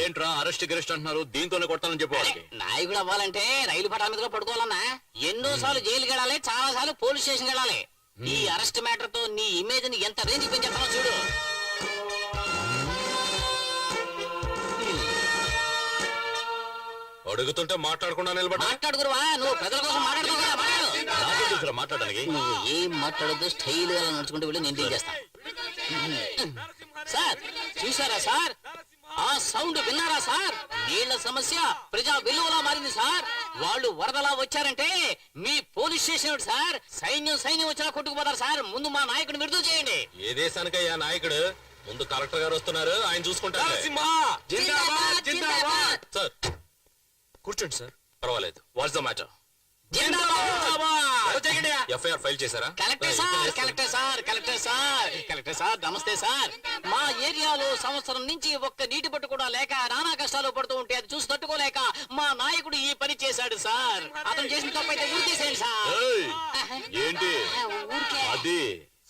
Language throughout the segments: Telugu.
ఏంట్రా అరెస్ట్ గిరెస్ట్ అంటున్నారు? దీంతోనే కొట్టాలని చెప్పాలి. నాయకుడు అవ్వాలంటే రైలు పట్టాల మీద పడుకోవాలన్నా. ఎన్నో సార్లు జైలుకి వెళ్ళాలి, చాలా సార్లు పోలీస్ స్టేషన్ వెళ్ళాలి. ఈ అరెస్ట్ మ్యాటర్ తో నీ ఇమేజ్ ని ఎంత రేంజ్ పెంచేస్తానో చూడు. అడుగుతుంటే మాట్లాడకుండా నిలబడి మాట్లాడుకురువా, నువ్వు ప్రజల కోసం మాట్లాడుకో. మాట్లాడడానికి నువ్వు ఏం మాట్లాడద్దు, స్టైల్ గా నడుచుకుంటూ వెళ్ళి నేను డీల్ చేస్తాను. సార్ చూసారా సార్, ఆ సౌండ్ విన్నారా సార్? నీళ్ల సమస్య ప్రజా విలువలా మారింది సార్. వాళ్ళు వరదలా వచ్చారంటే మీ పోలీస్ స్టేషన్ సార్, సైన్యం వచ్చినా కొట్టుకుపోతారు సార్. ముందు మా నాయకుడిని విడుదల చేయండి. ఏ దేశానికయ్యా నాయకుడు? ముందు కలెక్టర్ గారు వస్తున్నారు, ఆయన చూసుకుంటారు. సార్ కూర్చోండి సార్. పర్వాలేదు. What's the matter? FIR file చేశారా? కలెక్టర్ సార్ నమస్తే సార్. మా ఏరియాలో సంవత్సరం నుంచి ఒక్క నీటి పట్టు కూడా లేక నానా కష్టాలు పడుతూ ఉంటే అది చూసి తట్టుకోలేక మా నాయకుడు ఈ పని చేశాడు సార్. అతను చేసిన తప్పైతే ఊరి తీసేయండి సార్. ఏంటి అది?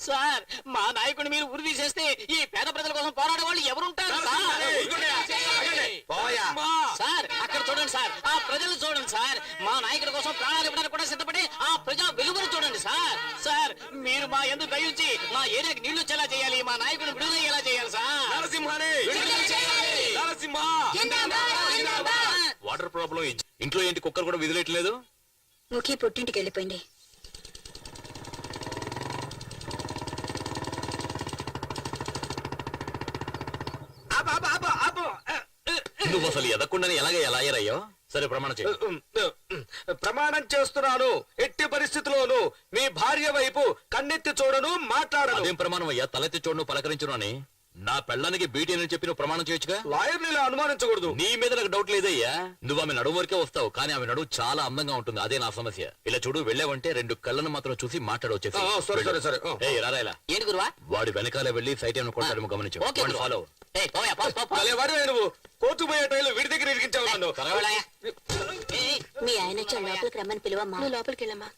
సార్ మా నాయకుడిని మీరు ఉరి తీసేస్తే ఈ పేద ప్రజల కోసం పోరాడే వాళ్ళు ఎవరుంటారు సార్? అక్కడ చూడండి సార్, ఆ ప్రజలు చూడండి సార్. మా నాయకుడి కోసం ప్రాణాలు ఇవ్వడానికి కూడా సిద్ధపడి ఆ ప్రజా వెలుగును చూడండి సార్. సార్ మీరు మా ఎందుకు దయించి మా ఏరియాకి నీళ్లు వచ్చేలా చేయాలి, మా నాయకుడిని విడుదల ఎలా చేయాలి సార్? Water problem. ఇంట్లో ఏంటి కుక్కర్ కూడా విదిలేయట్లేదు? ముఖి పుట్టింటికి వెళ్ళిపోయింది. నువ్వు అసలు ఎదకుండానే ఎలా అయ్యారయ్యో? సరే ప్రమాణం చేయి. ప్రమాణం చేస్తున్నాను, ఎట్టి పరిస్థితిలోనూ మీ భార్య వైపు కన్నెత్తి చూడను, మాట్లాడను. అదేం ప్రమాణం అయ్యా? తలెత్తి చూడను పలకరించును అని నా పెళ్ళానికి బీటీ అని చెప్పి నువ్వు ప్రమాణం చేయొచ్చుగా. లాయర్ని ఇలా అనుమానించకూడదు. నీ మీద నాకు డౌట్ లేదయ్యా. నువ్వు ఆమె నడుము వరకే వస్తావు, కానీ ఆమె నడువు చాలా అందంగా ఉంటుంది. అదే నా సమస్య. ఇలా చూడు, వెళ్ళావంటే 2 కళ్ళను మాత్రం చూసి మాట్లాడవచ్చు. వాడు వెనకాల వెళ్ళి సైట్ ఏమైనా కొట్టాడేమో గమనించు. ఫాలో. నువ్వు కోర్టు పోయే టైంలో వీడి దగ్గర ఇరికించావు నన్ను. మీ ఆయన లోపలికి రమ్మని పిలువమ్మా. నువ్వు లోపలికి వెళ్ళమ్మా.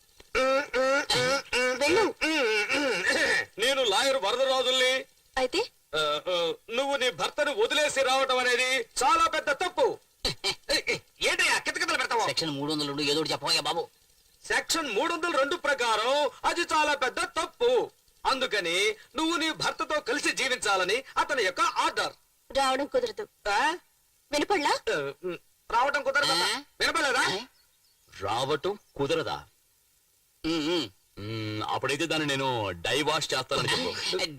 నేను లాయర్ వరదరాజుల్ని. అయితే నువ్వు నీ భర్తను వదిలేసి రావటం అనేది చాలా పెద్ద తప్పు. ఏంటయ్యా కితకితలు పెడతావా? సెక్షన్ 302 ఏదో చెప్పవయ్యా బాబు. సెక్షన్ 302 ప్రకారం అది చాలా పెద్ద తప్పు. అందుకని నువ్వు నీ భర్తతో కలిసి జీవించాలని అతని యొక్క ఆర్డర్. రావడం కుదరదు. వినపడలా? రావటం కుదరదా? వినపడలేదా? రావటం కుదరదా? అప్పుడైతే దాన్ని నేను డైవార్స్ చేస్తానని చెప్పు.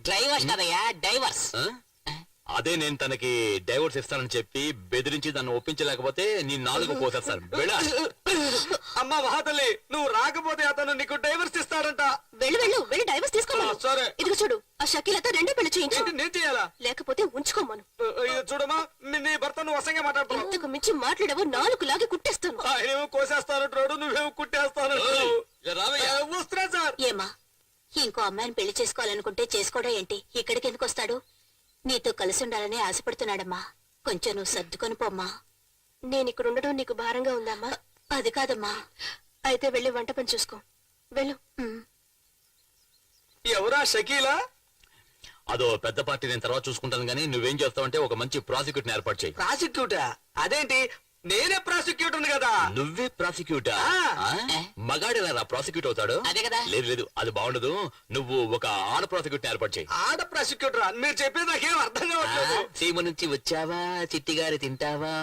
డ్రైవర్స్ కదయ్యా, డైవర్స్. అదే నేను తనకి డైవర్స్ ఇస్తానని చెప్పి బెదిరించి దాన్ని ఒప్పించలేకపోతే నీ నాలుగు పోసేస్తాను. అమ్మా మహాతల్లి, నువ్వు రాకపోతే అతను నీకు డైవర్స్ ఇస్తాడంట. వెళ్ళి డైవర్స్ తీసుకోమను. సరే. ఇదిగో చూడు, ఆ షకీలతో 2 పెళ్లి చేయించు. నేను చేయాలా? లేకపోతే ఉంచుకోమను. చూడమ్మా, నీ భర్త నువ్వు అసంగా మాట్లాడుతున్నావు. ఇంతకు మించి మాట్లాడేవో 4 లాగి కుట్టేస్తాను. ఆయనేమో కోసేస్తానంటాడు, నువ్వేమో కుట్టేస్తాను. వస్తున్నా సార్. ఏమా, ఇంకో అమ్మాయిని పెళ్లి చేసుకోవాలనుకుంటే చేసుకోవడం ఏంటి? ఇక్కడికి ఎందుకు వస్తాడు? నీతో కలిసి ఉండాలని ఆశపడుతున్నాడమ్మా. కొంచెం నువ్వు సర్దుకొని పోమ్మా. నేను ఇక్కడ ఉండడం నీకు భారంగా ఉందమ్మా? అది కాదమ్మా. అయితే వెళ్ళి వంట పని చూసుకో. వెళ్ళు. ఎవరా షకీలా? అదో పెద్ద పార్టీ, నేను తర్వాత చూసుకుంటాను. కానీ నువ్వేం చేస్తావంటే ఒక మంచి ప్రాసిక్యూటర్ ఏర్పాటు చేయి. ప్రాసిక్యూటా? అదేంటి, నేనే ప్రాసిక్యూటర్ కదా. నువ్వే ప్రాసిక్యూటా? మగాడేనా ప్రాసిక్యూట్ అవుతాడు? అదే కదా. లేదు, అది బాగుండదు. నువ్వు ఒక ఆడ ప్రాసిక్యూటర్ ఏర్పాటు చేయి. ఆడ ప్రాసిక్యూటర్? మీరు చెప్పేది నాకేం అర్థం కావట్లేదు. సీమ నుంచి వచ్చావా, చిట్టి గారి తింటావా,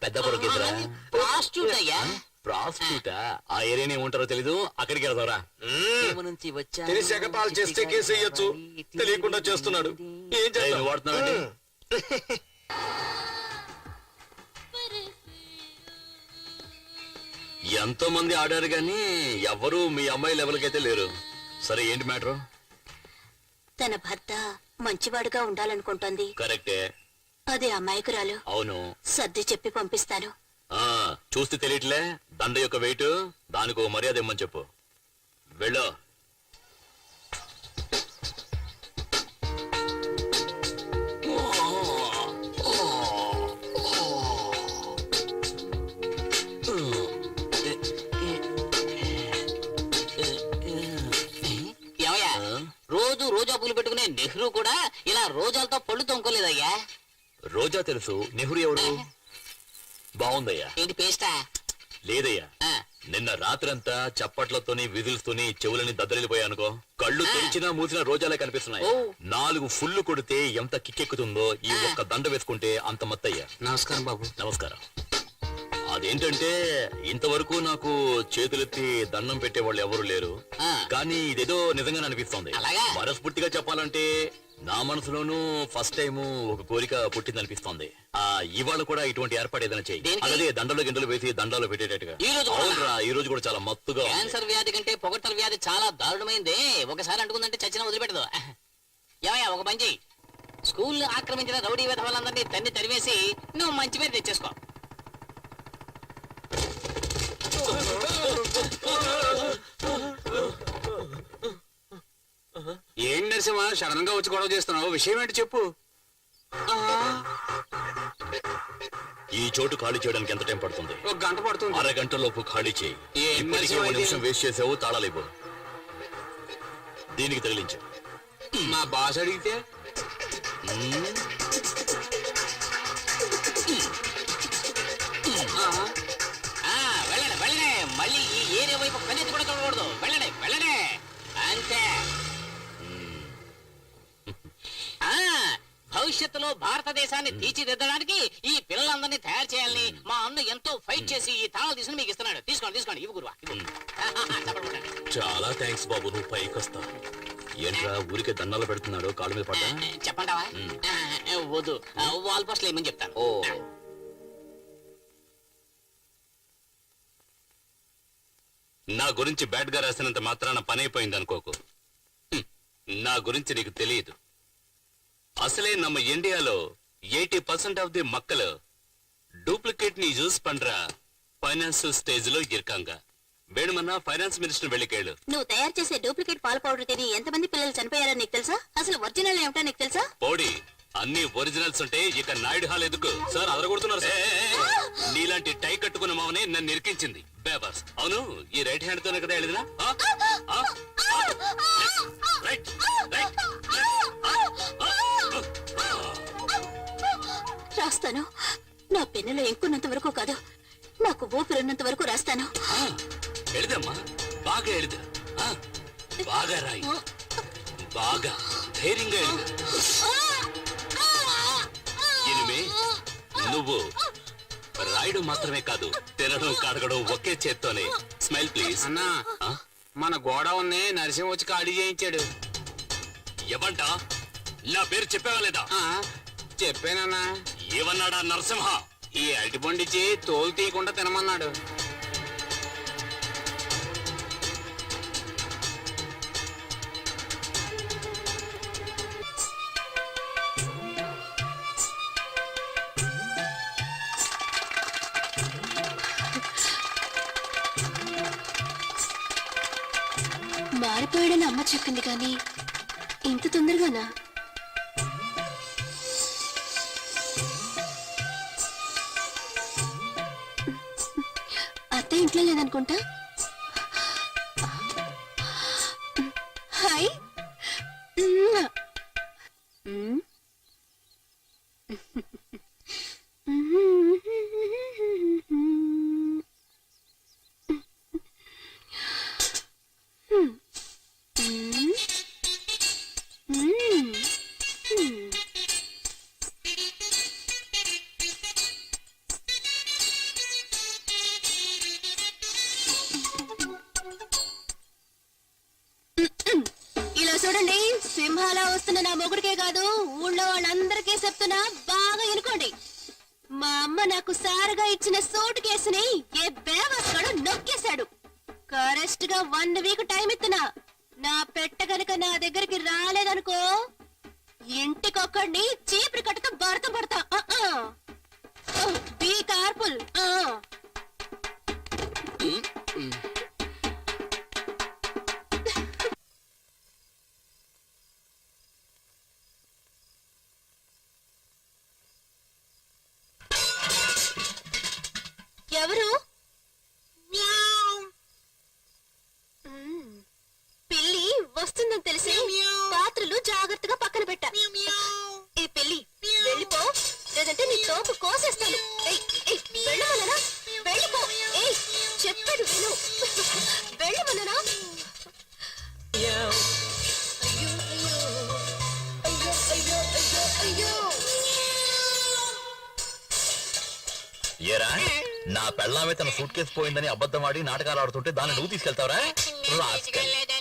పెద్ద పొరకిద్దరా? ప్రాస్టిట్యూట్ అయ్యా. ప్రాస్టిట్యూటా? ఆ ఏరియాని ఏముంటారో తెలీదు, అక్కడికి వెళ్తారా? తెలిసి ఎగతాళి చేస్తే కేసు వేయొచ్చు, తెలియకుండా చేస్తున్నాడు. ఏం చేస్తాను? వాడుతున్నావండి. ఎంతో మంది ఆడారు గాని ఎవరు మీ అమ్మాయి లెవెల్కి అయితే లేరు. సరే ఏంటి మ్యాటర్? తన భర్త మంచివాడుగా ఉండాలనుకుంటోంది. కరెక్టే. అదే అమాయకురాలు. అవును. సర్ది చెప్పి పంపిస్తాను. చూస్తే తెలియట్లే దండ యొక్క వెయిట్. దానికి మర్యాద ఇమ్మని చెప్పు. వెళ్ళు. రోజు రోజా పూలు పెట్టుకునే నెహ్రూ కూడా ఇలా రోజాలతో పళ్ళు తొంకోలేదయ్యా. రోజా తెలుసు, నెహ్రూ ఎవరు? బాగుందయ్యా. ఏంటి పేస్టా? లేదయ్యా, ఆ, నిన్న రాత్రంతా చప్పట్లతోని విజిల్స్తోని చెవులని దద్దరిల్లిపోయానుకో, కళ్ళు తెరిచినా మూసినా రోజాలే కనిపిస్తున్నాయి. ఓ. 4 ఫుల్లు కొడితే ఎంత కిక్కెక్కుతుందో ఈ ఒక్క దండ వేసుకుంటే అంత మత్తయ్యా. నమస్కారం బాబు. నమస్కారం. అదేంటంటే ఇంతవరకు నాకు చేతులెత్తి దండం పెట్టేవాళ్ళు ఎవరు లేరు, ఆ. కానీ ఇదేదో నిజంగానే అనిపిస్తోంది. అలాగా? మనస్ఫూర్తిగా చెప్పాలంటే నా మనసులోనూ ఫస్ట్ టైం ఒక కోరిక పుట్టిందనిపిస్తోంది. ఇవాళ కూడా ఇటువంటి ఏర్పాటు ఏదైనా చేయి. దేనికి? అలాగే దండలు గిండలు వేసి దండాలు పెట్టేటట్టుగా. ఈ రోజు కూడా? అవునరా, ఈ రోజు కూడా చాలా మత్తుగా ఉంది. క్యాన్సర్ వ్యాధి కంటే పొగట్టల వ్యాధి చాలా దారుణమైంది. ఒకసారి అంటుకుందంటే చచ్చిన వదిలిపెట్టదు. ఏమయ్యా, ఒక పని చెయ్యి. స్కూల్ ఆక్రమించిన రౌడీ విధవాళ్ళందరినీ తన్ని తరివేసి నువ్వు మంచి పేరు తెచ్చేసుకో. ఏం నరసింహ సడన్ గా వచ్చి గొడవ చేస్తున్నావు? విషయం ఏంటి చెప్పు. ఈ చోటు ఖాళీ చేయడానికి ఎంత టైం పడుతుంది? 1 గంట పడుతుంది. అరగంటలోపు ఖాళీ చేయి. ఏం ఇప్పటికే మనిషివా 1 ఇది? నిమిషం వేస్ట్ చేసావు. తాళాలివ్వు. దీనికి తగిలించు. మా బాస్ అడిగితే ఆ, వెళ్ళండి వెళ్ళండి. మళ్ళీ ఈ ఏరియా వైపు కన్నెత్తి కూడా చూడకూడదు. వెళ్ళండి వెళ్ళండి, అంతే. ఆ, భవిష్యత్తులో భారతదేశాన్ని తీర్చిదిద్దడానికి ఈ పిల్లలందరినీ తయారు చేయాలని మా అన్న ఎంతో ఫైట్ చేసి ఈ తాళాలు తీసుకుని మీకు ఇస్తున్నాడు. తీసుకోండి తీసుకోండి, ఇవి గురువా. చెప్పండి. చాలా థ్యాంక్స్ బాబు, నువ్వు పైకొస్తా. ఏంట్రా ఊరికే దండాలు పెడుతున్నాడు, కాళ్ళ మీద పడ్డా? చెప్పంటావా? వద్దు, వాల్ పోస్ట్లు ఏమని చెప్తాను. ఓ, నా గురించి బ్యాడ్ గా రాసినంత మాత్రాన పని అయిపోయింది అనుకోకు. నా గురించి నీకు తెలియదు. అసలే நம்ம ఇండియాలో 80% ఆఫ్ ది மக்கள் డూప్లికేట్ ని యూజ్ பண்ற ఫైనాన్స్ స్టేజ్ లో ఇరుకాంగా. వేణుమన్నా ఫైనాన్స్ మినిస్టర్ వెళ్ళి కేಳು. నువ్వు తయారు చేసే డూప్లికేట్ పాల పౌడర్ తిని ఎంతమంది పిల్లలు చనిపోయారో నీకు తెలుసా? అసలు ఒరిజినల్ ఏమిటో నీకు తెలుసా? పోడి, అన్ని ఒరిజినల్స్ ఉంటే ఇక నాయుడు హాల్ ఎందుకు? సార్ అదరగొడుతున్నారు సార్. నీలాంటి టై కట్టుకున్న మామనే నన్ను ఇరికించింది బేబాస్. అవును, ఈ రైట్ హ్యాండ్ తోనే కదా వెళ్ళినా? రైట్ రైట్ రాస్తాను. నా పెన్నులో ఎంకున్నంత వరకు కాదు, నాకు ఊపిరున్నంత వరకు రాస్తాను. ఎడదమ్మా, బాగా ఎడదు. బాగా రాయి, బాగా ధైర్యంగా ఎడదు. ఇనిమే, నువ్వు రాయడం మాత్రమే కాదు, తినడం కడగడం ఒకే చేత్తోనే. Smile please. అన్నా, మన గోడౌన్ని నరసింహ వచ్చి ఖాళీ చేయించాడు. ఎవంట? నా పేరు చెప్పావా లేదా? చెప్పానన్నా. ఏమన్నాడా నరసింహ? ఈ అరటిపండిచ్చి తోలు తీయకుండా తినమన్నాడు. మారిపోయాడని అమ్మ చెప్పింది, కానీ ఇంత తొందరగానా? అత్త ఇంట్లో లేదనుకుంటా. హాయ్. ఇలా చూడండి, సింహాలా వస్తున్న నా మొగుడికే కాదు, ఊళ్ళో వాళ్ళందరికీ చెప్తున్నా, బాగా ఎనుకోండి. మా అమ్మ నాకు సారగా ఇచ్చిన సూట్ కేసుని ఏ బేవస్గాడు నొక్కేశాడు. కరెక్ట్ గా 1 వీక్ టైం ఇస్తున్నా. నా పెట్ట కనుక నా దగ్గరికి రాలేదనుకో, ఇంటికొక్కడిని చీపురు కట్టతో భర్త పడతా. బీ కార్ఫుల్. ఎవరు? పిల్లి వస్తుందని తెలిసి పాత్రలు జాగ్రత్తగా పక్కన పెట్టా. ఏ పిల్లి, వెళ్ళిపో లేదా తోపు కోసేస్తాను. ఏయ్, ఏయ్, వెళ్ళమననా? వెళ్ళిపో. ఏయ్, చెప్పేది విను. వెళ్ళమననా? అయ్యో, అయ్యో, అయ్యో, అయ్యో, అయ్యో, అయ్యో. ఏరా నా పెళ్ళామే తన సూట్ కేసు పోయిందని అబద్ధం ఆడి నాటకాలు ఆడుతుంటే దాన్ని నువ్వు తీసుకెళ్తావరా?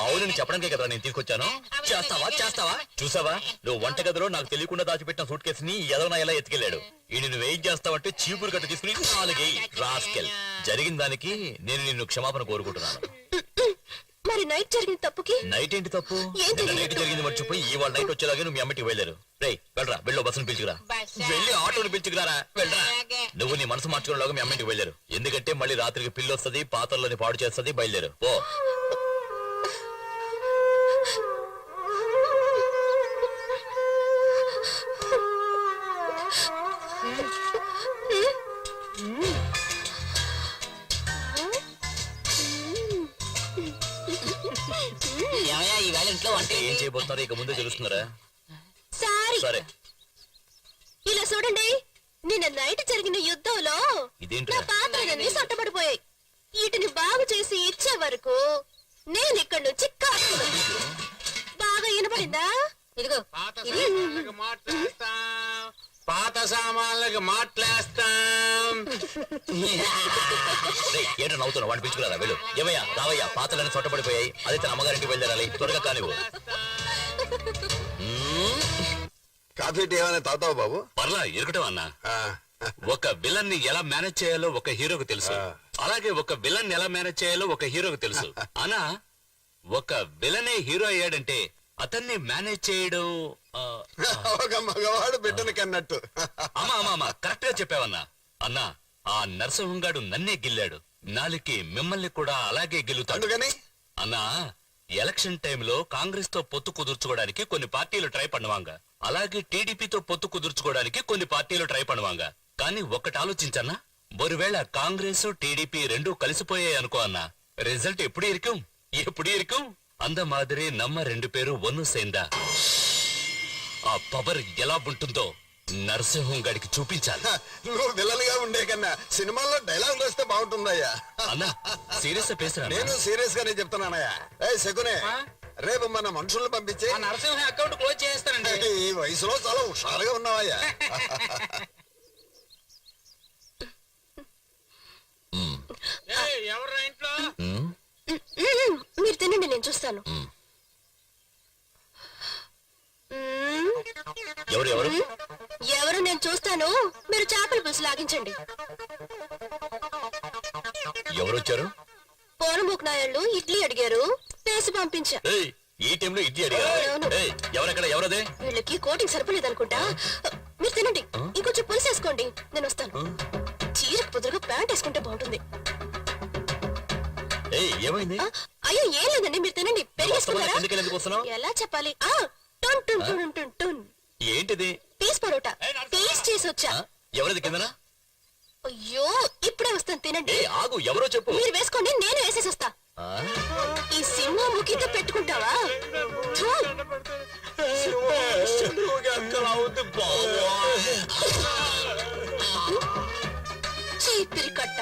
అవునని చెప్పడానికే కదా నేను తీసుకొచ్చాను. చేస్తావా చూసావా? నువ్వు వంటగదిలో నాకు తెలియకుండా దాచిపెట్టిన సూట్ కేసుని ఎదవనా ఎలా ఎత్తుకెళ్ళాడు. ఈ నిన్ను వెయిట్ చేస్తావంటే చీపురు కట్ట తీసుకుని నాలుగేయ్ రాస్కెల్. జరిగిన దానికి నేను నిన్ను క్షమాపణ కోరుకుంటున్నాను. మరి నైట్ జరిగిన తప్పుకి నైట్ ఏంటి తప్పు? ఏంటి నిన్న నైట్ జరిగింది మర్చిపోయి ఇవాళ నైట్ వచ్చేలాగే నువ్వు మీ అమ్మటికి వెళ్ళారు. రేయ్ వెళ్ళరా, వెళ్ళు బస్సును పిలుచుకురా. వెళ్ళి ఆటోని పిలుచుకురారా. వెళ్ళరా. నువ్వు నీ మనసు మార్చుకునేలాగా మీ అమ్మింటికి వెళ్ళారు. ఎందుకంటే మళ్ళీ రాత్రికి పిల్లి వస్తుంది, పాత్రలోని పాడు చేస్తుంది. బయలుదేరు ఓ. ఏమయ్యా ఈవేళ ఇంట్లో వంట ఏం చేయబోతున్నారో ఇక ముందే తెలుస్తున్నారా? సారీ. సరే ఇలా చూడండి, నిన్న నైట్ జరిగిన యుద్ధంలో ఇదేంటి? నా పాత్రలన్నీ సొట్టబడిపోయాయి. వీటిని బాగు చేసి ఇచ్చే వరకు నేను ఇక్కడి నుంచి కాదు. బాగా వినపడిందా? ఇదిగో ఇది. పాత సామాన్లకి మాట్లాస్తాం. ఏంటో నవ్వుతున్నావు? వాడిని పిలుచుకురారా. వెళ్ళు. ఏమయ్యా రావయ్యా, పాత్రలన్నీ చొట్టబడిపోయాయి. అదే తన అమ్మగారింటికి వెళ్ళాలి. త్వరగా కానివ్వు. కాఫీ టీ ఏమైనా తాగుతావు బాబు? పర్లా ఎరగటం అన్నా. ఆ, ఒక విలన్ ని ఎలా మేనేజ్ చేయాలో ఒక హీరోకి తెలుసు. అలాగే ఒక విలన్ ఎలా మేనేజ్ చేయాలో ఒక హీరోకి తెలుసు. అనా ఒక విలనే హీరో అయ్యాడంటే అతన్ని మేనేజ్ చేయడం ఒక మగవాడు బిడ్డను కన్నట్టు. అమ్మా కరెక్ట్ గా చెప్పావన్నా. అన్నా ఆ నరసింహంగాడు నన్నే గిల్లాడు. నాలికి మిమ్మల్ని కూడా అలాగే గిల్లుతాడు. అందుకని అన్నా ఎలక్షన్ టైంలో కాంగ్రెస్ తో పొత్తు కుదుర్చుకోవడానికి కొన్ని పార్టీలు ట్రై பண்ணுவாங்க. అలాగే టీడీపీతో పొత్తు కుదుర్చుకోవడానికి కొన్ని పార్టీలు ట్రై பண்ணுவாங்க. కానీ ఒక్కటి ఆలోచించన్నా, ఒకవేళ కాంగ్రెస్ టీడీపీ రెండూ కలిసిపోయాయి అనుకో అన్నా, రిజల్ట్ ఎప్పుడు ఇరుக்கும் అంద మాదిరి నమ్మ రెండు పేరు ఒన్ను సేందా. ఆ పవర్ ఎలా ఉంటుందో నరసింహం గడికి చూపించాలి. నువ్వు విలలుగా ఉండే కన్నా సినిమాల్లో డైలాగ్ వస్తే బాగుంటుందయ్యా. అన్నా సీరియస్ పేసరా? నేను సీరియస్ గానే చెప్తున్నానయ్యా. ఏ శకునే, రేపు మన మనుషుల్ని పంపించి నరసింహ అకౌంట్ క్లోజ్ చేస్తానండి. ఈ వయసులో చాలా హుషారుగా ఉన్నావయ్యా. ఎవరు ఇంట్లో? మీరు తినండి, నేను చూస్తాను. ఎవరు ఎవరు నేను చూస్తాను. మీరు చేపల పులుసు లాగించండి. ఎవరు వచ్చారు? పోనముక్ నాయళ్ళు ఇడ్లీ అడిగారు, వేసి పంపించా. ఏయ్, ఈ టైంలో ఇడ్లీ అడిగారా? అవును. ఏయ్, ఎవరెక్కడ? ఎవరదే? వీళ్ళకి కోటింగ్ సరిపోలేదనుకుంటా. మీరు తినండి, ఇంకొంచెం పులుసు వేసుకోండి, నేను వస్తాను. చీరకు పొద్దుగా ప్యాంట్ వేసుకుంటే బాగుంటుంది. ఏయ్, ఏమైంది? అయ్యో ఏం లేదండి, మీరు తినండి. పెరిగేసుకున్నారా? ఎందుకు వస్తున్నావు? ఎలా చెప్పాలి? టన్ టన్ టన్ టన్ టన్. ఏంటిది? పీస్ పరోటా టేస్ట్ చేసి వచ్చా. ఎవరిది కిందనా? అయ్యో ఇప్పుడే వస్తాను, తినండి. ఏ ఆగు, ఎవరో చెప్పు. మీరు వేసుకోండి, నేను వేసేసి వస్తా. ఈ సింహం ముఖితో పెట్టుకుంటావా? థూ. చీపిరి కట్ట.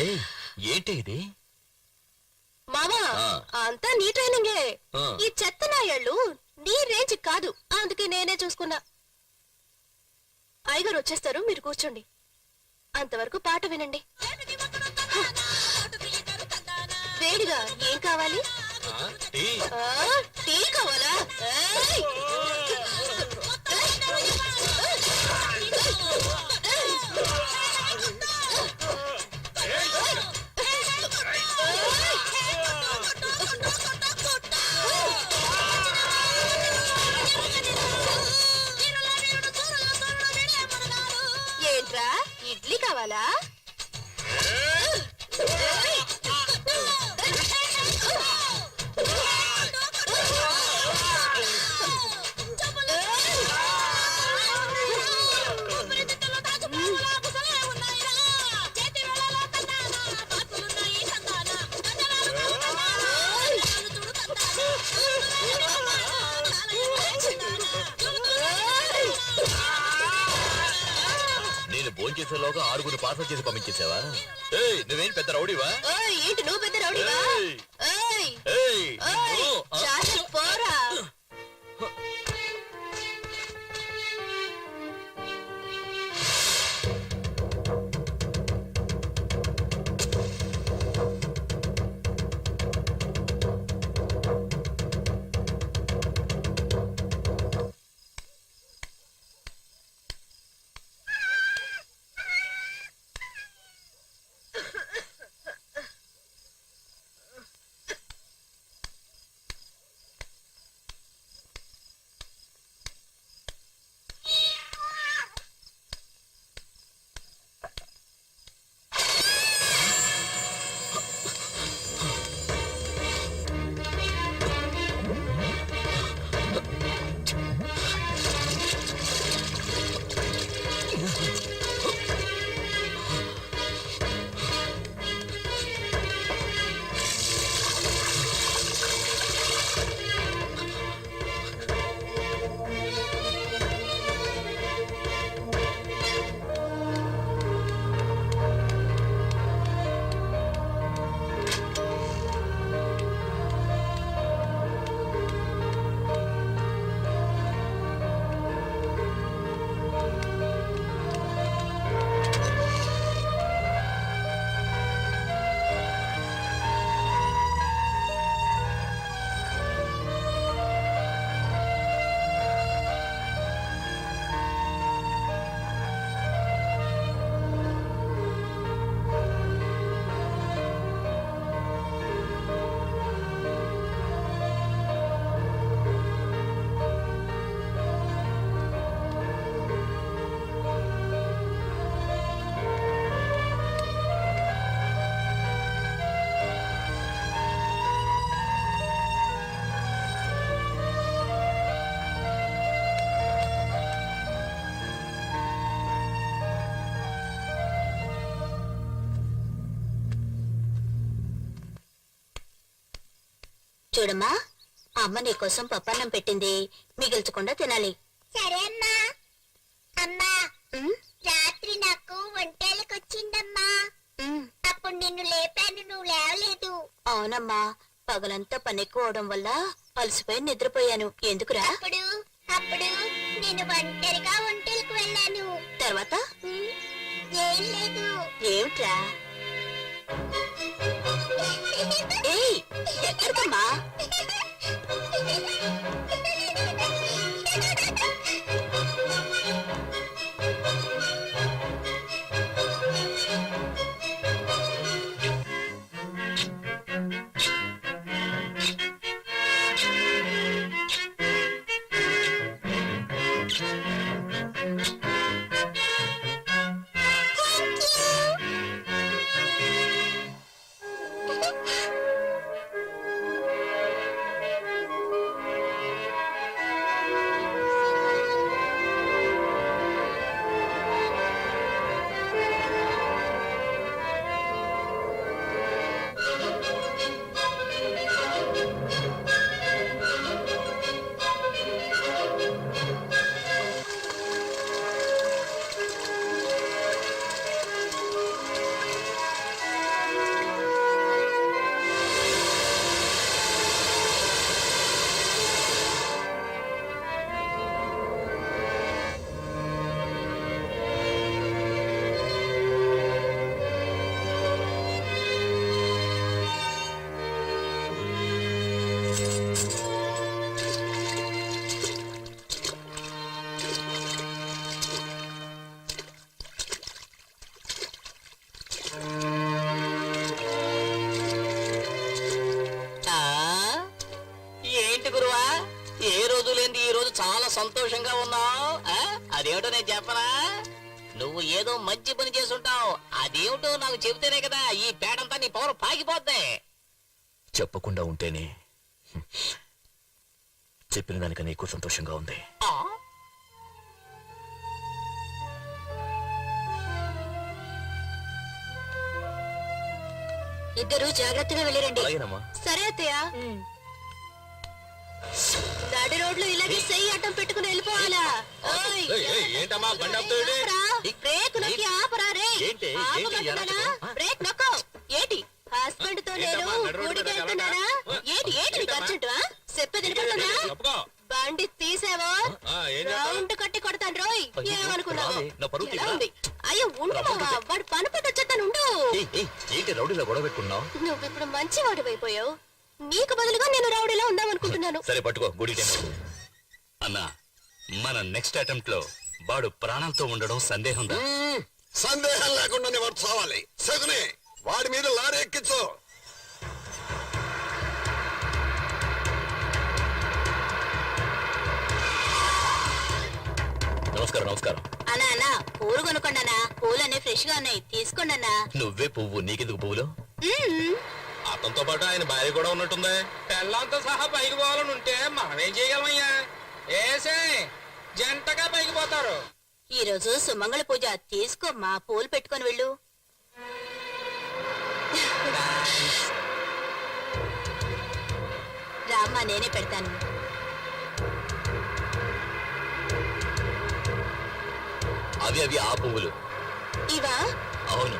ఏయ్, ఏంటి ఇది? మామా అంతా నీ ట్రైనింగే. ఈ చెత్త నాయాళ్ళు నీ రేంజ్ కాదు, అందుకే నేనే చూసుకున్నా. అయ్యగారు వచ్చేస్తారు, మీరు కూర్చోండి. అంతవరకు పాట వినండి. వేడిగా ఏం కావాలి? టీ కావాలా? ఏయ్! ఏంట్రా, ఇడ్లీ కావాలా? ఫోన్ చేసేలోగా 6 పార్సల్ చేసి పంపించేసావా? ఏయ్, నువ్వేం పెద్ద రౌడీవా? ఓయ్, ఏంటి నువ్వు పెద్ద రౌడీవా? ఏయ్, ఓయ్, ఏయ్, ఓయ్, నిన్ను, చాలా పోరా. చూడమ్మా, అమ్మ నీకోసం పప్పన్నం పెట్టింది, మిగిల్చకుండా తినాలి. సరే అమ్మా. అమ్మా, రాత్రి నాకు ఒంటేలకొచ్చిందమ్మా. అప్పుడు నిన్ను లేపాను, నువ్వు లేవలేదు. అవునమ్మా, పగలంతా పని ఎక్కువ అవడం వల్ల అలసిపోయి నిద్రపోయాను. ఎందుకురా? అప్పుడు అప్పుడు నేను ఒంటరిగా ఒంటేలకు వెళ్ళాను. తర్వాత ఏం లేదు. ఏమిట్రా? ఏయ్, ఎక్కడికమ్మా? ఏంటి గురువా, ఏ రోజు లేని ఈ రోజు చాలా సంతోషంగా ఉన్నావు? అదేమిటో నేను చెప్పనా? నువ్వు ఏదో మంచి పని చేసుంటావు. అదేమిటో నాకు చెబితేనే కదా ఈ పేడంతా నీ పవర్ పాకిపోద్ది. చెప్పకుండా ఉంటేనే చెప్పిన దానికన్నా ఎక్కువ సంతోషంగా ఉంది. ఇద్దరు జాగ్రత్తగా వెళ్ళిరండి. అలాగేనమ్మా. సరే అత్తయ్య. నడి రోడ్లు ఇలాగే చెయ్యి అడ్డం పెట్టుకుని వెళ్ళిపోవాలా? ఓయ్, ఏంటమ్మా బండి ఆపుతావేంటి? బ్రేక్ నొక్కి ఆపరా రే. ఏంటి? ఆపమంటున్నానా? ఏంటి? బ్రేక్ నొక్కు. ఏటి హస్బెండ్ తో నేను ఏంటమ్మా, నడుము గుడికి మీద వెళ్తున్నానా? ఏటి ఏటి నీకు అర్జెంట్ చెప్పేది వినపడుతుందా? చెప్పుకో. బండి తీసావో ఏం చేస్తావ్? రౌండ్ కట్టి కొడతాను రోయ్. అయ్యో, ఏమనుకున్నావు? రావే, నా పరువు ఎలా తీయరా? ఉంది? అయ్యో ఉండు మావా, వాడు పని పట్టు వచ్చేస్తాను ఉండు. ఏయ్, ఏయ్, ఏంటి రౌడీలో గొడవ పెట్టుకున్నావు? నువ్వు ఇప్పుడు మంచి వాడివైపోయావు. నీకు బదులుగా నేను రౌడీలా ఉందామనుకుంటున్నాను. సరే పట్టుకో గుడి టైం. అన్నా మన నెక్స్ట్ అటెంప్ట్ లో వాడు ప్రాణాలతో ఉండడం సందేహం దా సందేహం లేకుండానే వాడు చావాలి. శకుని వాడి మీద లారీ ఎక్కించు. నమస్కారం నమస్కారం. అన్నా అన్నా పూలు కొనుక్కోండి. పూలన్నీ ఫ్రెష్ గా ఉన్నాయి, తీసుకోండి అన్నా. నువ్వే పువ్వు, నీకెందుకు పువ్వులు? అతనితో పాటు ఆయన భార్య కూడా ఉన్నట్టుంది. పెళ్ళంతో సహా పైకి పోవాలని ఉంటే మనం ఏం చేయగలమయ్యా? ఏసే జంటగా పైకి పోతారు. ఈ రోజు సుమంగళ పూజ, తీసుకోమ్మా, పూలు పెట్టుకొని వెళ్ళు. రామ్మా, నేనే పెడతాను. అవి అవి ఆ పువ్వులు. ఇవా? అవును.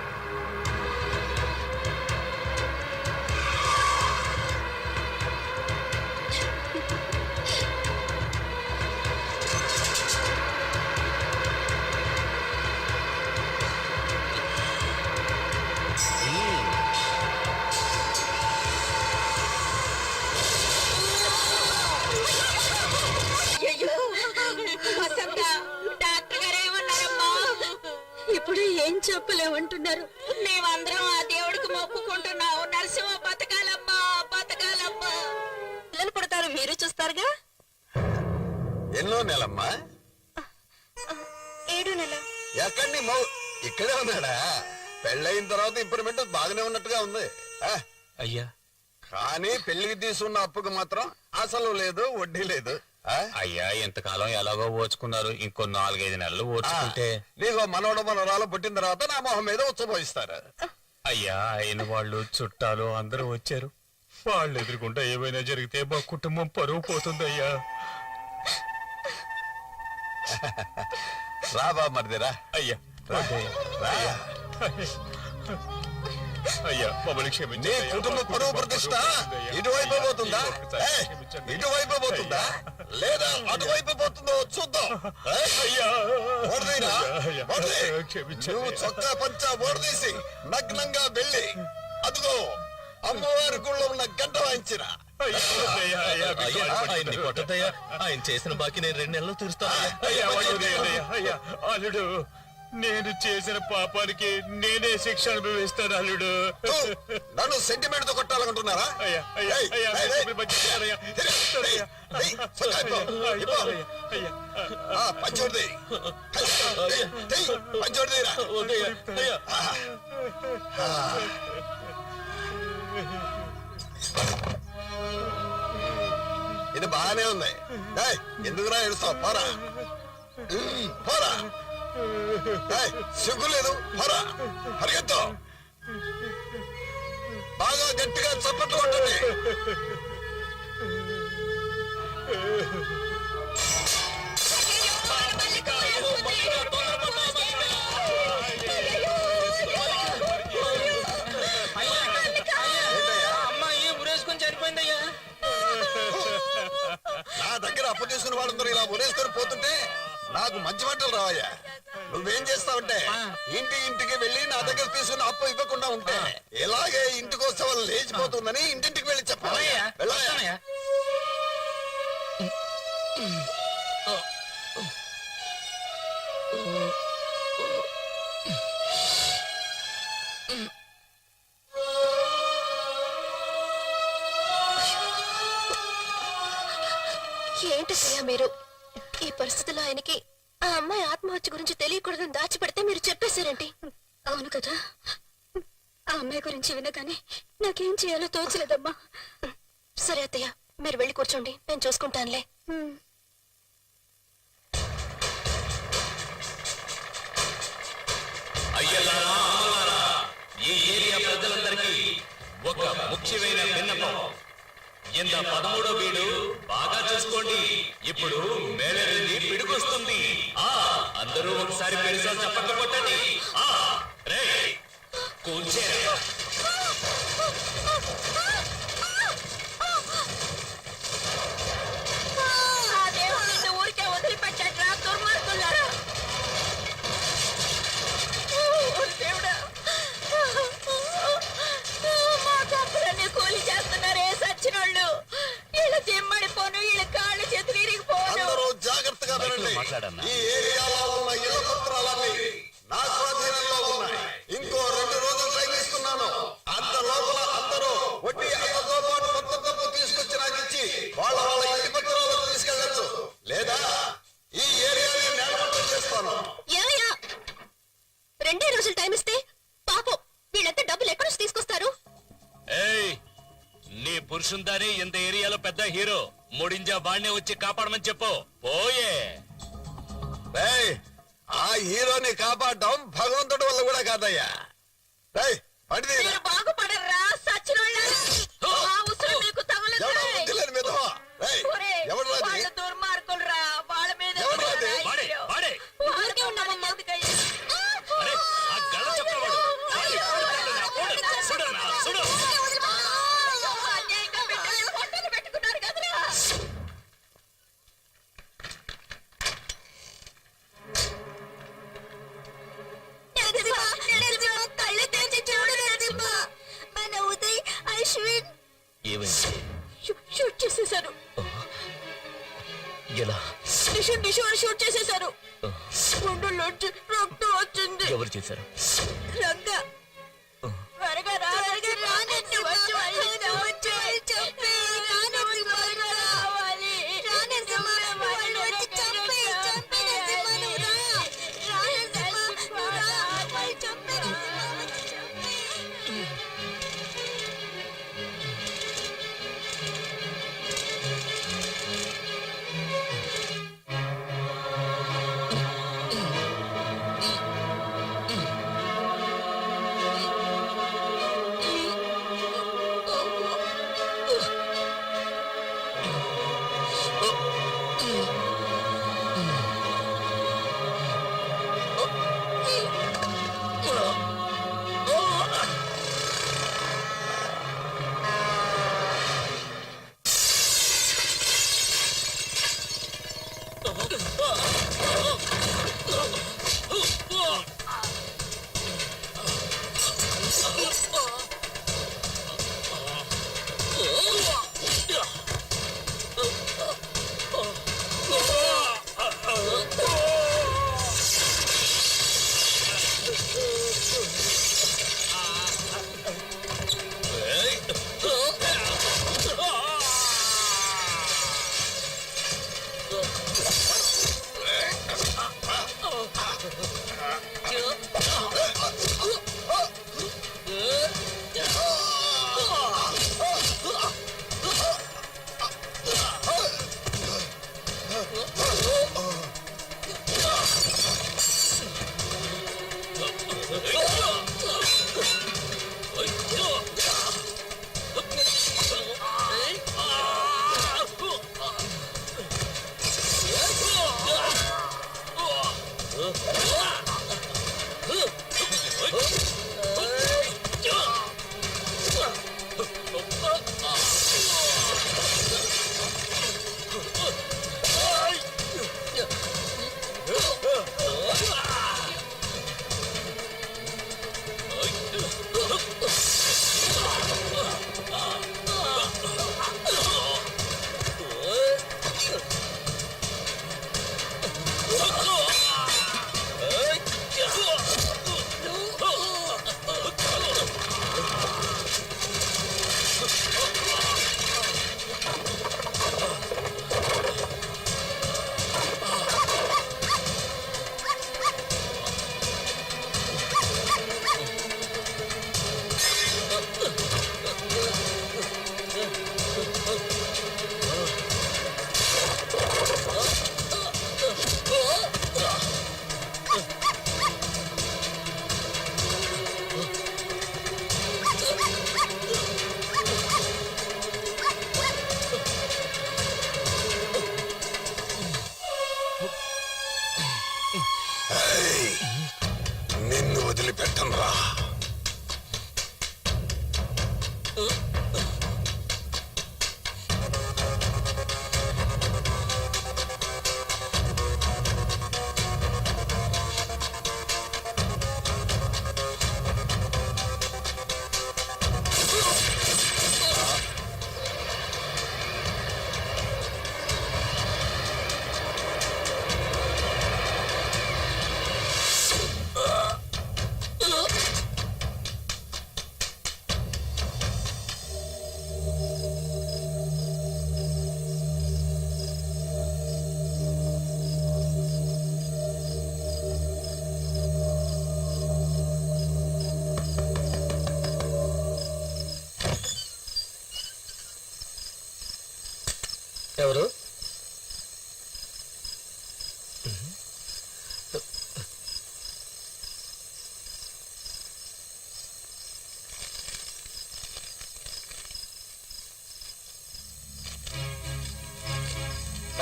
డాక్టర్ గారు ఏమన్నారమ్మా? ఇప్పుడు ఏం చెప్పలేమంటున్నారు. మేమందరం ఆ దేవుడికి మొక్కుకుంటున్నాం. నరసింహ బతకాలమ్మా, బతకాలమ్మా. పిల్లలు పుడతారు, మీరు చూస్తారుగా. ఎన్నో నెలమ్మా? 7 నెలలు. ఎక్కడి నీ మౌ ఇక్కడే ఉన్నాడా? పెళ్ళయిన తర్వాత ఇంప్రూవ్మెంట్ బాగానే ఉన్నట్టుగా ఉంది. ఆ, అయ్యా కానీ పెళ్లికి తీసుకున్న అప్పుకు మాత్రం అసలు లేదు, వడ్డీ లేదు. ఆ? అయ్యా ఇంతకాలం ఎలాగో ఓచుకున్నారు, ఇంకో 4-5 నెలలు ఓచుకుంటే. నీకు మనవడ మనవరాలు పుట్టిన తర్వాత నా మొహం మీద ఉచ్చపోయిస్తారు. అయ్యా అయిన వాళ్ళు చుట్టాలు అందరూ వచ్చారు. వాళ్ళు ఎదురుకుంటా ఏమైనా జరిగితే మా కుటుంబం పరువు పోతుందయ్యా. రా బామ్మర్దిరా. అయ్యా రా. అయ్యా మమ్మల్ని నీ క్షమించండి. కుటుంబ పరువు ప్రతిష్ట ఇటువైపు పోతుందా? ఏయ్, ఇటువైపు పోతుందా లేదా అటువైపు పోతుందో చూద్దాం. ఏయ్, అయ్యా ఓడదీరా, ఓడదీ. క్షమించండి. నువ్వు చొక్కా పంచా ఓడదీసి నగ్నంగా వెళ్ళి అదిగో అమ్మవారి గుళ్ళో ఉన్న గంట వాయించిరా. అయ్యా, ఆయన్ని కొట్టద్దయ్యా. ఆయన చేసిన బాకీ నేను 2 నెలలు తీరుస్తాను. అయ్యా అల్లుడు, నేను చేసిన పాపానికి నేనే శిక్ష అనుభవిస్తాను అల్లుడు. నన్ను సెంటిమెంట్ తో కొట్టాలనుకుంటున్నారా? అయ్యా అయ్యా ఏయ్, అయ్యా ఏయ్, ఏయ్. అయ్యా ఏయ్, చొక్కా ఇప్పో, ఇప్పో. అయ్యా ఆ, పంచోడిది. పంచోడిదిరా. ఇది బాగానే ఉంది. ఏయ్, ఎందుకురా ఏడుస్తావు? పోరా, పోరా. ఏయ్, సిగ్గు లేదు, పోరా, పరిగెత్తు. బాగా గట్టిగా చప్పట్లు కొట్టండి. అమ్మాయి ఉరేసుకొని చనిపోయిందయ్యా. నా దగ్గర అప్పు తీసుకుని వాళ్ళందరూ ఇలా ఉరేసుకొని పోతుంటే నాకు మంచి మంటలు రావయ్యా. నువ్వేం చేస్తావంటే ఇంటికి వెళ్ళి నా దగ్గర తీసుకున్న అప్పు ఇవ్వకుండా ఉంటే ఇలాగే ఇంటికి వస్తే వాళ్ళు లేచిపోతుందని ఇంటింటికి వెళ్ళి చెప్పాలి. వెళ్ళాయా? ఏంటి సయ్యా మీరు? ఈ పరిస్థితుల్లో ఆయనకి ఆ అమ్మాయి ఆత్మహత్య గురించి తెలియకూడదని దాచిపెడితే మీరు చెప్పేశారండి. అవును కదా, ఆ అమ్మాయి గురించి వినగానే నాకేం చేయాలో తోచలేదమ్మా. సరే అత్తయ్య, మీరు వెళ్ళి కూర్చోండి, నేను చూసుకుంటానులే. అయ్యలారా అమ్మలారా, ఈ ఏరియా ప్రజలందరికీ ఒక ముఖ్యమైన విన్నపం. ఇంత 13వ వీడు బాగా చూసుకోండి. ఇప్పుడు మేళరింది పిడుకొస్తుంది. అందరూ ఒకసారి పెరిసాలు చప్పట్లు కొట్టండి. మాట్లాడన్నా. ఈ ఏరియాలో ఉన్న ఇళ్ల పత్రాలన్నీ నా స్వాధీనంలో ఉన్నాయి. ఇంకో 2 రోజులు టైం ఇస్తున్నాను. అంత లోపల అందరూ వడ్డీ అద్దతో పాటు మొత్తం డబ్బు తీసుకొచ్చి నాకు ఇచ్చి వాళ్ళ ఇంటి పత్రాలు తీసుకెళ్ళచ్చు. లేదా ఈ ఏరియాని నేలమట్టం చేస్తాను. ఏమయ్యా 2 రోజులు టైం ఇస్తే పాపం వీళ్ళంతా డబ్బులు ఎక్కడ నుంచి తీసుకొస్తారు? ఏయ్ నీ పురుషుందారే ఇంత ఏరియాలో పెద్ద హీరో ముడింజా బాణ్ణే వచ్చి కాపాడమని చెప్పు. పోయే రేయ్, ఆ హీరోని కాపాడడం భగవంతుడి వల్ల కూడా కాదయ్యా. రేయ్, బండి తీయరా. మీరు బాగుపడర్రా సచ్చినోళ్ళ. ఆ ఉసురు మీకు తగలదు. ఎవడో బుద్ధి లేని విధవా. రేయ్, ఎవడురా అది? వాళ్ళ దుర్మార్గులురా. వాళ్ళ మీద ఎవడురా అది? వాడే వాడే ఊరికే ఉన్నామమ్మా. అరే ఆ గల్ల చెప్పవాడు వాడే, చూడు నా, చూడు. అన్యాయంగా బిడ్డల్ని పొట్టలు పెట్టుకున్నారు కదరా. కళ్ళు తెరిచి చూడు నరసింహ. మన ఉదయ్ అశ్విన్ ఏమైంది? షూట్ చేసేశారు. ఎలా? నిషు షూట్ చేసేశారు. గుండెల్లోంచి రక్తం వచ్చింది. ఎవరు చేశారు? రంగా త్వరగా రా, త్వరగా రా. నిన్ను వచ్చి వాళ్ళని వచ్చి చంపే. త్వరగా రావాలి. వాళ్ళు వచ్చి చంపే. చంపే నరసింహ, నువ్వు రా. రా నరసింహ, నువ్వు రా. వాళ్ళు చంపే నరసింహ, వచ్చి చంపే.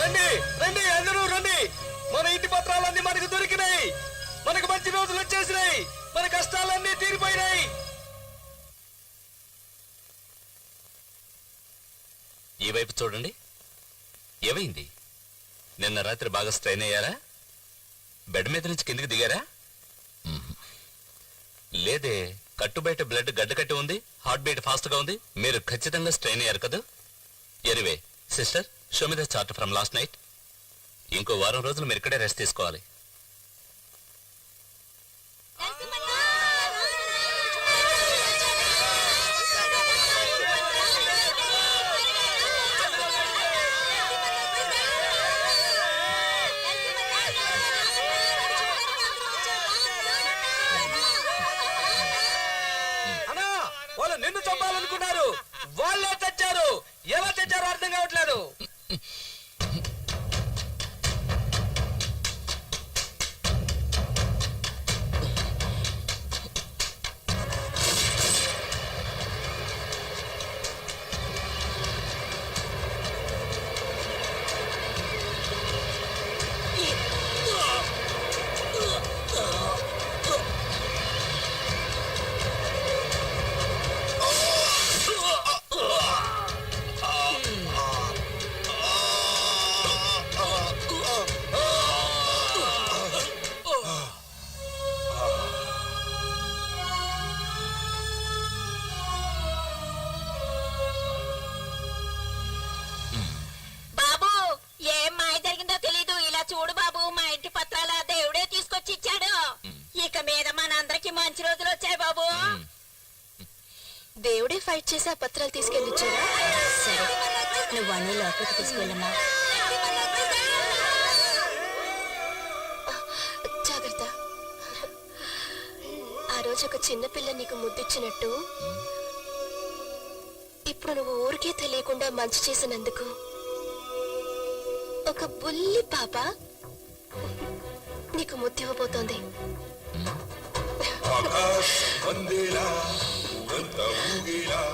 రండి రండి అందరూ రండి. మన ఇంటి పత్రాలన్నీ మనకు దొరికినాయి. మనకు మంచి రోజులు వచ్చేసినాయి. మన కష్టాలన్నీ తీరిపోయినాయి. ఈ వైపు చూడండి. ఏమైంది? నిన్న రాత్రి బాగా స్ట్రెయిన్ అయ్యారా? బెడ్ మీద నుంచి కిందికి దిగారా? లేదే, కట్టు బయట బ్లడ్ గడ్డ కట్టి ఉంది, హార్ట్ బీట్ ఫాస్ట్ గా ఉంది. మీరు ఖచ్చితంగా స్ట్రెయిన్ అయ్యారు కదా. Anyway sister, show me the chart from last night. ఇంకో వారం రోజులు మీరు ఇక్కడే రెస్ట్ తీసుకోవాలి. అన్నా, వాళ్ళు నిన్ను చంపాలనుకున్నారు. వాళ్ళే తెచ్చారు. ఎలా తెచ్చారో అర్థం కావట్లేదు. బాబు, ఏం మాయ జరిగిందో తెలీదు. ఇలా చూడు బాబు, మా ఇంటి పత్రాల దేవుడే తీసుకొచ్చి ఇచ్చాడు. ఇక మీద మనందరికి మంచి రోజులు వచ్చాయి బాబు. దేవుడే ఫైట్ చేసి ఆ పత్రాలు తీసుకెళ్ళిచ్చారా? సరే, నువ్వు అన్ని లోపలికి తీసుకెళ్ళమ్మా. జాగ్రత్త. ఆ రోజు ఒక చిన్న పిల్ల నీకు ముద్దిచ్చినట్టు ఇప్పుడు నువ్వు ఊరికే తెలియకుండా మంచి చేసినందుకు ఒక బుల్లి పాప నీకు ముద్దివ్వబోతోంది. ఆకాశ మందిరా, ఎంత ఊగిలా